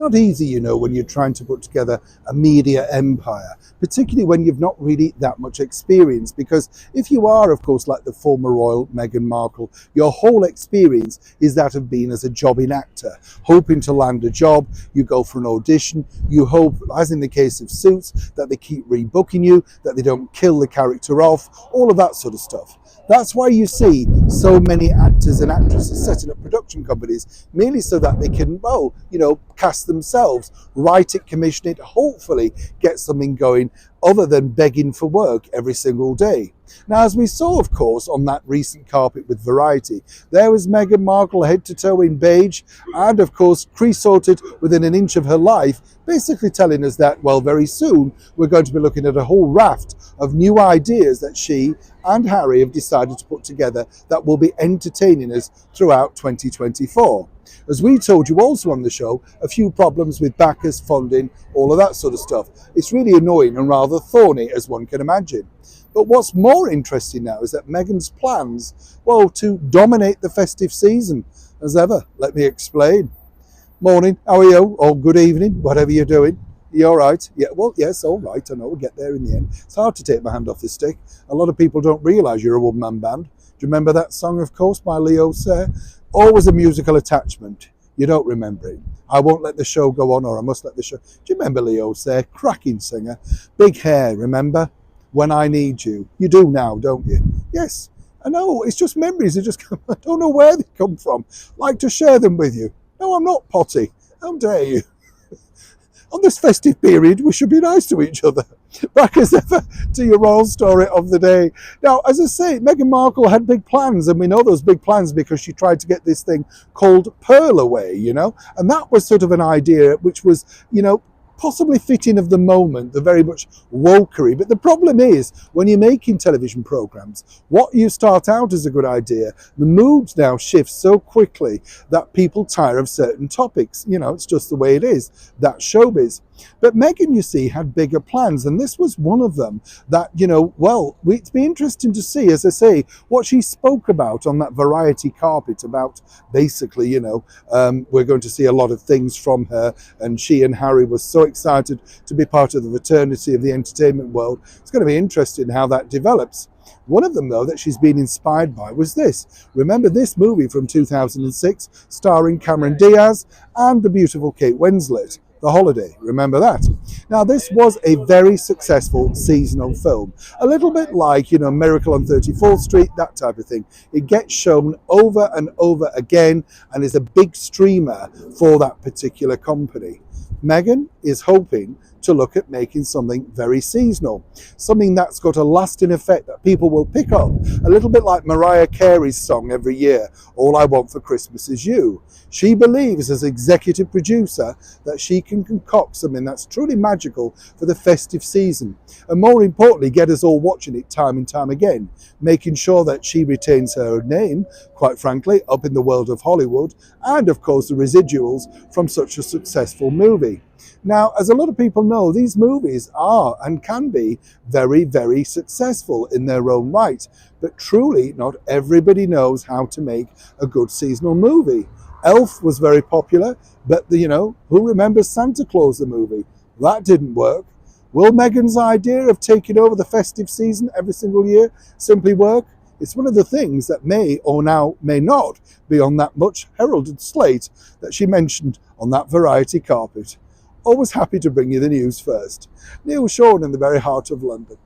Not easy, you know, when you're trying to put together a media empire, particularly when you've not really that much experience. Because if you are, of course, like the former royal Meghan Markle, your whole experience is that of being as a jobbing actor, hoping to land a job. You go for an audition, you hope, as in the case of Suits, that they keep rebooking you, that they don't kill the character off, all of that sort of stuff. That's why you see so many actors and actresses setting up production companies, merely so that they can, well, you know, cast themselves, write it, commission it, hopefully get something going other than begging for work every single day. Now, as we saw, of course, on that recent carpet with Variety, there was Meghan Markle head to toe in beige and, of course, creosoted within an inch of her life, basically telling us that, well, very soon we're going to be looking at a whole raft of new ideas that she and Harry have decided to put together that will be entertaining us throughout 2024. As we told you also on the show, a few problems with backers, funding, all of that sort of stuff. It's really annoying and rather thorny, as one can imagine. But what's more interesting now is that Meghan's plans, well, to dominate the festive season. As ever, let me explain. Morning, how are you? Or good evening, whatever you're doing. You all right? Yeah, well, yes, all right. I know we'll get there in the end. It's hard to take my hand off the stick. A lot of people don't realise you're a one-man band. Do you remember that song, of course, by Leo Sayer? Always a musical attachment. You don't remember it. I won't let the show go on, or I must let the show. Do you remember Leo Sayer? Cracking singer. Big hair, remember? When I Need You. You do now, don't you? Yes, I know. It's just memories. They just I don't know where they come from. Like to share them with you. No, I'm not potty. How dare you? On this festive period, we should be nice to each other. Back as ever to your royal story of the day. Now, as I say, Meghan Markle had big plans, and we know those big plans because she tried to get this thing called Pearl away, you know, and that was sort of an idea which was, you know, possibly fitting of the moment, the very much wokery. But the problem is, when you're making television programs, what you start out as a good idea, the mood now shifts so quickly that people tire of certain topics. You know, it's just the way it is. That's showbiz. But Meghan, you see, had bigger plans, and this was one of them that, you know, well, it'd be interesting to see, as I say, what she spoke about on that Variety carpet about basically, you know, we're going to see a lot of things from her, and she and Harry were so excited to be part of the fraternity of the entertainment world. It's going to be interesting how that develops. One of them, though, that she's been inspired by was this. Remember this movie from 2006, starring Cameron Diaz and the beautiful Kate Winslet? The Holiday, remember that? Now, this was a very successful seasonal film. A little bit like, you know, Miracle on 34th Street, that type of thing. It gets shown over and over again and is a big streamer for that particular company. Meghan is hoping to look at making something very seasonal, something that's got a lasting effect that people will pick up, a little bit like Mariah Carey's song every year, All I Want for Christmas Is You. She believes, as executive producer, that she can concoct something that's truly magical for the festive season, and more importantly, get us all watching it time and time again, making sure that she retains her name, quite frankly, up in the world of Hollywood, and of course the residuals from such a successful movie. Now, as a lot of people know, these movies are and can be very, very successful in their own right. But truly, not everybody knows how to make a good seasonal movie. Elf was very popular, but, you know, who remembers Santa Claus the movie? That didn't work. Will Meghan's idea of taking over the festive season every single year simply work? It's one of the things that may or now may not be on that much heralded slate that she mentioned on that Variety carpet. Always happy to bring you the news first. Neil Sean in the very heart of London.